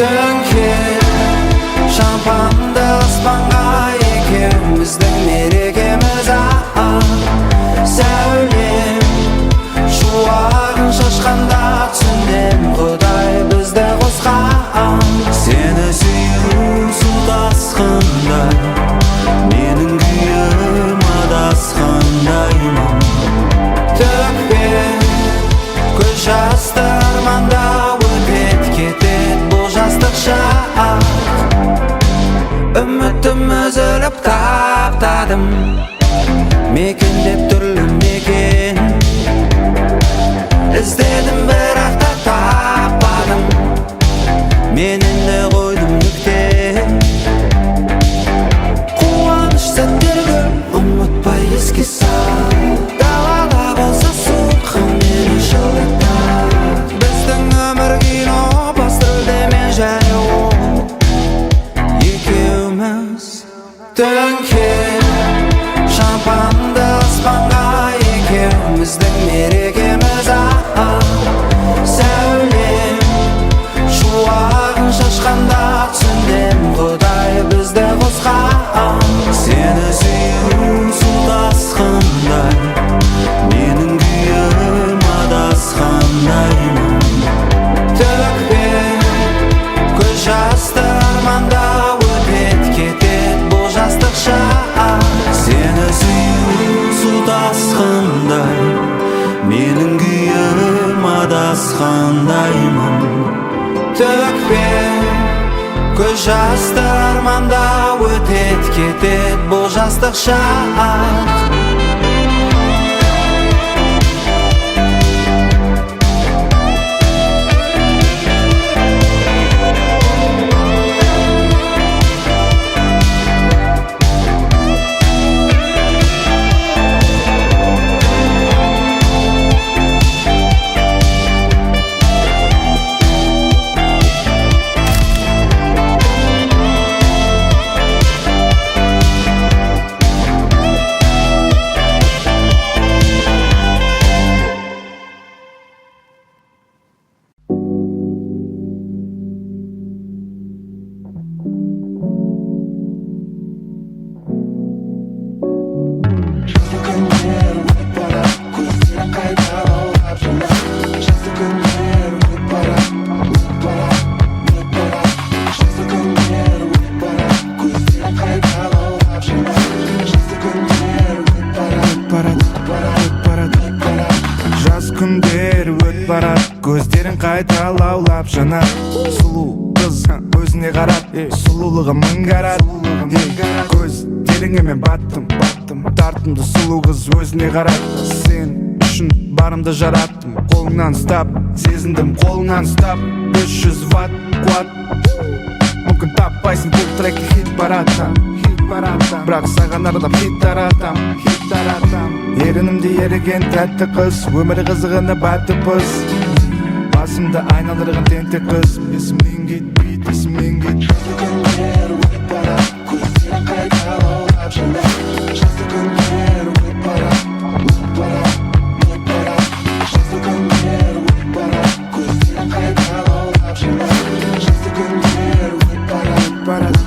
Dönkür şampanды аспанға екеуміздің мерекеміз сәулем шуағын шашқанда түсіндім Құдай бізді қосқан сені сүю су тасқындай менің күйім адасқандаймын төкпе көз жасты арманда өтет кетет бұл жастық шақ үмітім үзіліп таптадым мекендеп түрлі мекен іздедім бірақ та таппадым мен енді қойдым нүкте қуаныш сәттерді ұмытпай еске сал далада болса суық мені жылытар біздің өмір кино басрөлде мен және ол екеуміз Dönkür şampanды аспанға екеуміздің мерекеміз сәулем шуағын шашқанда түсіндім Құдай бізді қосқан сені сүю су тасқындай менің күйім адасқандаймын төкпе көз жасты арманда өтет кетет бұл жастық шақ сені сүю су тасқындай менің күйім адасқандаймын төкпе көз жасты арманда өтет кетет бұл жастық шақ көздерін қайта лаулап жанар сұлу қыз өзіне қарап сұлулығы мың қарат көздеріңе мен баттым тартымды сұлу қыз өзіне қарап сен үшін барымды жараттым қолыңнан ұстап сезіндім қолыңнан ұстап 500 ватт қуат мүмкін таппайсың бұл трекке хит баратам бірақ саған арнап хит таратам ерінімде еріген тәтті қыз өмірі қызығына бәтті пыз басымды айналдырған тентек қыз есімнен кетпейді есімнен кетпейді күндер өтіп барады көздерің қайта лаулап жанар жазды күндер өтіп барады жазды күндер өтіп барады көздерің қайта лаулап жанар жазды күндер өтіп барады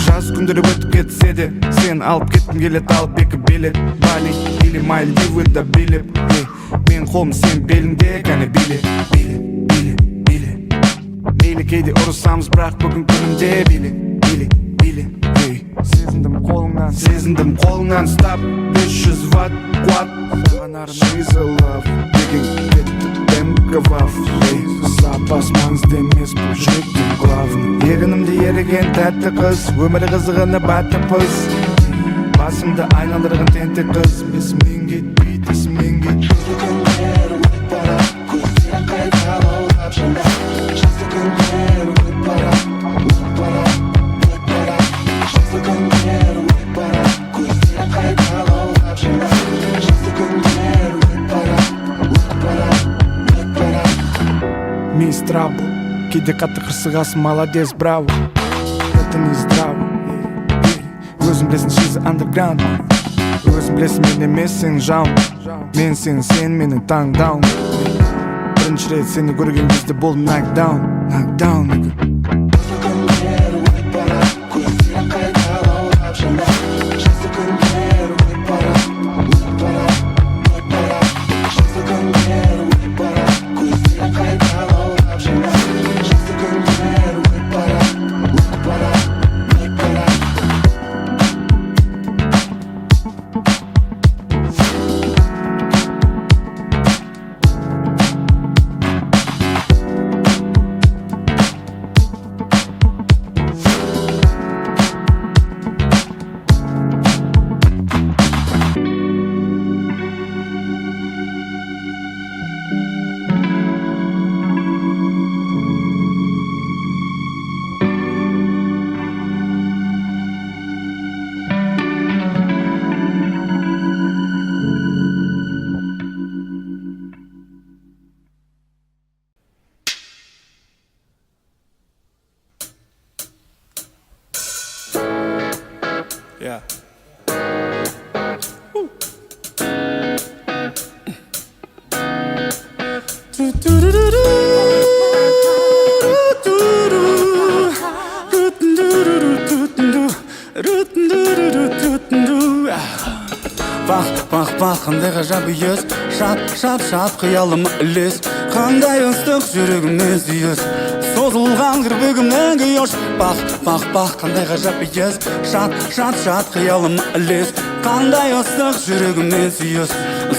жаз күндері өтіп кетсе де сен алып кеткім келеді алып екі билет Бали или Мальдивыда билеп мен қолым сен беліңде кәне биле кейде ұрысамыз бірақ бүгін күнімде биле сезіндім қолыңнан ұстап 500 ватт қуат She's a love деген кетті дәмкавав сапас маңызды емес бұл жүректің главный ерінімде еріген тәтті қыз өмірі қызығына бәтті пыз басымды айналдырған тентек қыз есімнен кетпейді күндер өтіп барады көздерің қайта лаулап жанар жазды күндер өтіп барады жазды күндер өтіп барады көздерің қайта лаулап жанар жазды күндер өтіп барады Мисс Трабл кейде қатты қырсығасың молодец браво это не здраво өзің білесің she's underground өзің білесің мен емес сен жауың мен сен менің таңдауым бірінші рет сені көрген кезде болдым knockdown Knockdown, nigga. Yeah. Бақ, қандай ғажап үйіз, шат, қиялым ілес. Қандай ыстық жүрегімнен сүйіз, созылған кірпігімнен күйіш. Бақ, қандай ғажап үйіз, шат, қиялым ілес. Қандай ыстық жүрегімнен сүйіз,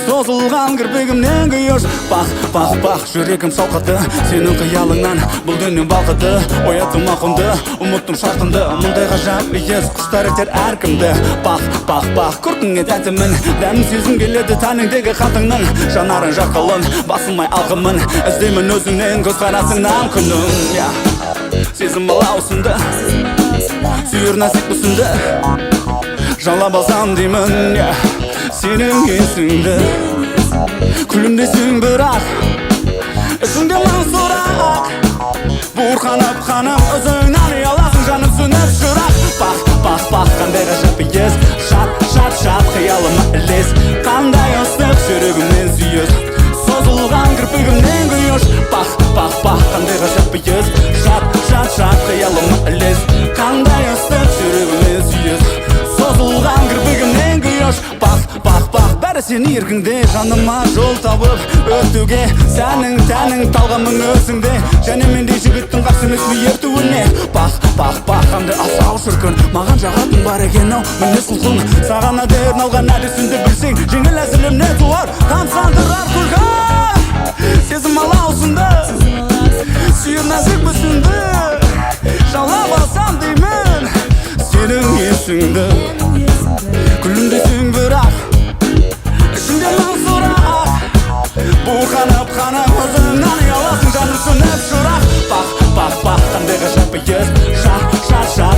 созылған кірпігімнен күйіш. Бақ, жүрегім шалқыды, сенің қиялыңнан бұл дүние балқыды. Ояттым ақымды, ұмыттым шартымды, мұндай ғажап үйіз құштар етер әркімді. Бақ, көркіңе тәтімін, дәмін сезім келеді тәніңдегі қатыңның. Жанарың жақылын, басылмай алқымын, іздеймін өзіңнен көзқарасыңнан күнің. Сезім алаусынды, сүйір нәсіп мүсінді, жалап алсам деймін, сенің есіңді. Күлімдесің бірақ, ішіңде мың сұрақ, буырқанып қаным, өзіңнен ұяласың, жаным сөніп шырақ. Бақ, қандай ғажап үйіз, шат, қиялыма ілес. Қандай ыстық жүрегімнен сүйіз, созылған кірпігімнен күйіш. Бақ, қандай ғажап үйіз, шат, қиялыма ілес. Қандай ыстық жүрегімнен сүйіз, созылған кірпігімнен күйіш. Бақ, бәрі сені еркіңде, жаныма жол табып өтуге. Сәнің, тәнің, талғамың өзіңде, және мендей жігіттің қарсы емес ертуіне. Бақ, қандай асау шіркін, маған жағатын бар екен-ау мінез құлқың. Саған әдерін алған әдісіңді білсең, жеңіл әзілімне туар, тамсандырар күлкі. Сезім алаусынды, сүйір нәзік мүсінді, жалап алсам деймін, сенің есіңді. Күлімдесің бірақ, ішіңде мың сұрақ, буырқанып қаным, өзіңнен ұяласың, жаным сөніп шырақ. Бақ, қандай ғажап үйіз, шат,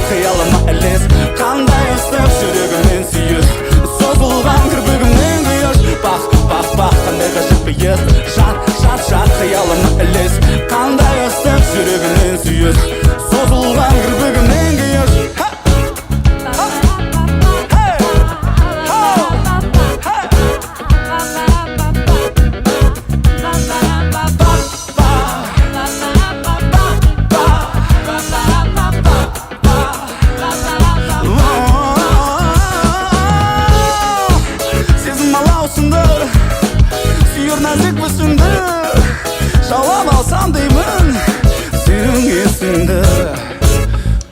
қиялыма ілес. Қандай ыстық жүрегімнен сүйіз, созылған кірпігімнен күйіш. Бақ, қандай ғажап үйіз, шат, қиялыма ілес. Қандай ыстық жүрегімнен сүйіз, созылған кірпігімнен күйіш.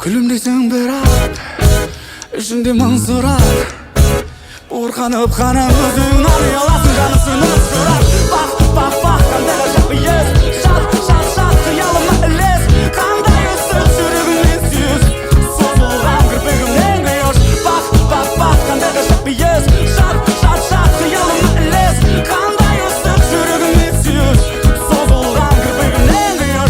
Күлімдесің бірақ, ішіңде мың сұрақ, буырқанып қаным, өзіңнен ұяласың, жаным сөніп шырақ. Бақ, қандай ғажап үйіз, шат, қиялыма ілес. Қандай ыстық жүрегімнен сүйіз, созылған кірпігімнен күйіш. Бақ, қандай ғажап үйіз, шат, қиялыма ілес. Қандай ыстық жүрегімнен сүйіз, созылған кірпігімнен күйіш.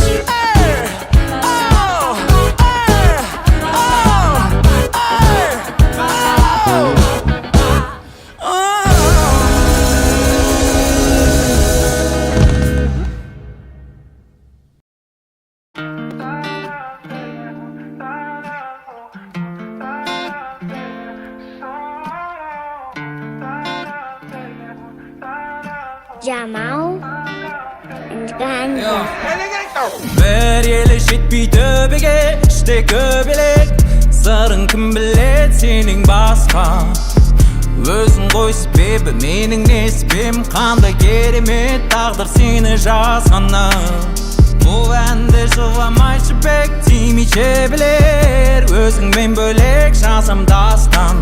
Jamal Bir eli жетпей төбеге, іште көбелек. Сырың кім білет сенің басқа. Өзің ғой себебі, менің не себебім. Қандай керемет тағдыр сені жазғаны. Бұл әнді жыламай жібек, тимейше білер. Өзіңмен бөлек жазам дастан.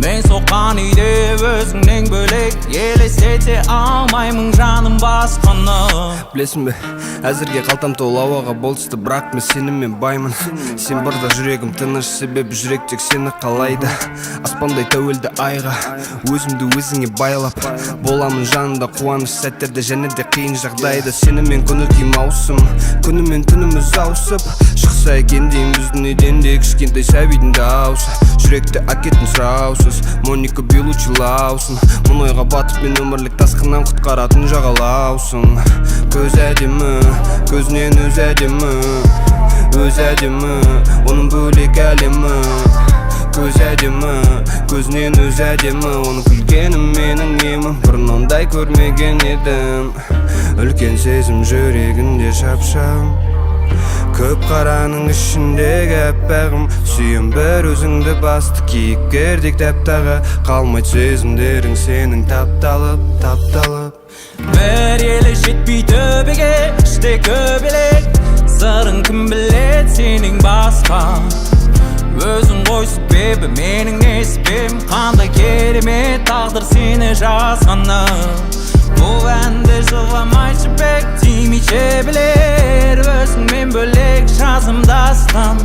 Мен соққан үйде өзіңнен бөлек, елестете алмаймын жаным басқаны. Білесің бе, әзірге қалтам толы ауаға болысты, бірақ мен сенімен баймын. Сен барда жүрегім тыныш, себебі жүрек тек сені қалайды. Аспандай тәуелді айға, өзімді өзіңе байлап, боламын жанында қуаныш сәттерде және де қиын жағдайда. Сенімен көңіл-күйім ауысым, күнімен түніміз ауысып, шықса екен деймін біздің үйден де кішкентай сәбидің даусы. Жүректі әкетін сұраусыз, Моника Белучи лаусың. Мұн ойға батып мен өмірлік тасқыннан құтқаратын жағалаусың. Көз әдемі, көзінен өз әдемі, өз әдемі, оның бөлек әлемі. Көз әдемі, көзінен өз әдемі, оның күлгенім менің емім. Бұрын ондай көрмеген едім. Үлкен сезім жүрегінде шапшам, көп қараның ішіндегі әппағым. Сүйем бір өзіңді басты кейіпкердек тәптаға, қалмайды сезімдерің сенің тапталып, тапталып. Bir eli жетпей төбеге, іште көбелек. Сырың кім білет сенің басқа. Өзің ғой себебі, менің не себебім. Қандай керемет тағдыр сені жазғаны. Бұл әнді жыламай жібек, тимейше білер. Өзіңмен бөлек жазым дастан.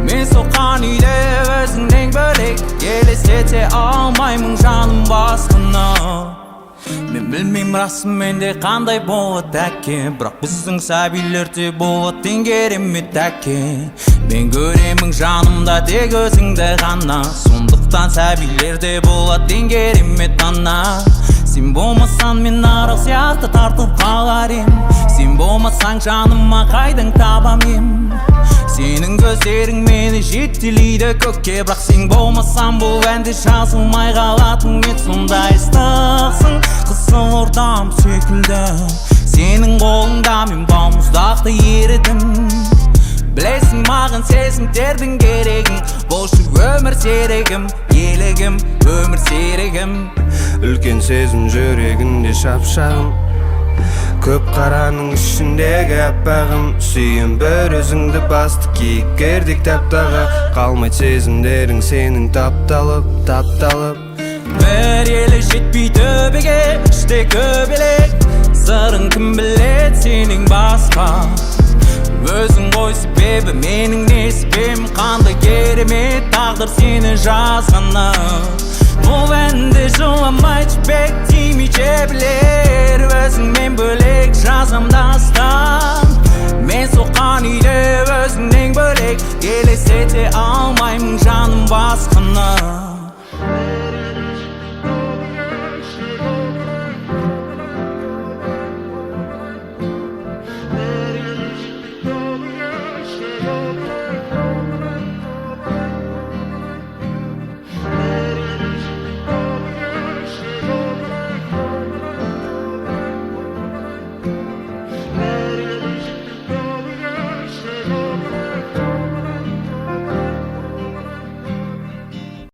Мен соққан үйде өзіңнен бөлек, елестете алмаймын жаным басқаны. Мен білмейм расым менде қандай болады әке, бірақ біздің сәбилерде болады ең керемет әке. Мен көремін жанымда тек өзіңді ғана, сондықтан сәбилерде болады ең керемет ана. Сен болмасаң мен арық сияқты тартып қалар ем, сен болмасаң жаныма қайдан табам ем. Сенің көздерің мені жетелейді көкке, бірақ сен болмасаң бұл әнде жазылмай қалатын. Мен сондай ыстықсың, қызыл ортам секілді. Сенің қолыңда мен балмұздақты ерідім. Білесің маған сезімдердің керегін, болшы өмір серігім, елігім, өмір серігім. Үлкен сезім жүрегінде шапшағым, көп қараның ішіндегі әппағым. Сүйем бір өзіңді басты кейіпкердек таптаға, қалмайды сезімдерің сенің тапталып, тапталып. Bir eli жетпей төбеге, іште көбелек. Сырың кім білет сенің басқа. Өзің ғой себебі, менің не себебім. Қандай керемет тағдыр сені жазғаны. Бұл әнді жыламай жібек, тимейше білер. Өзіңмен бөлек жазам дастан. Мен соққан үйде өзіңнен бөлек, елестете алмаймын жаным басқа.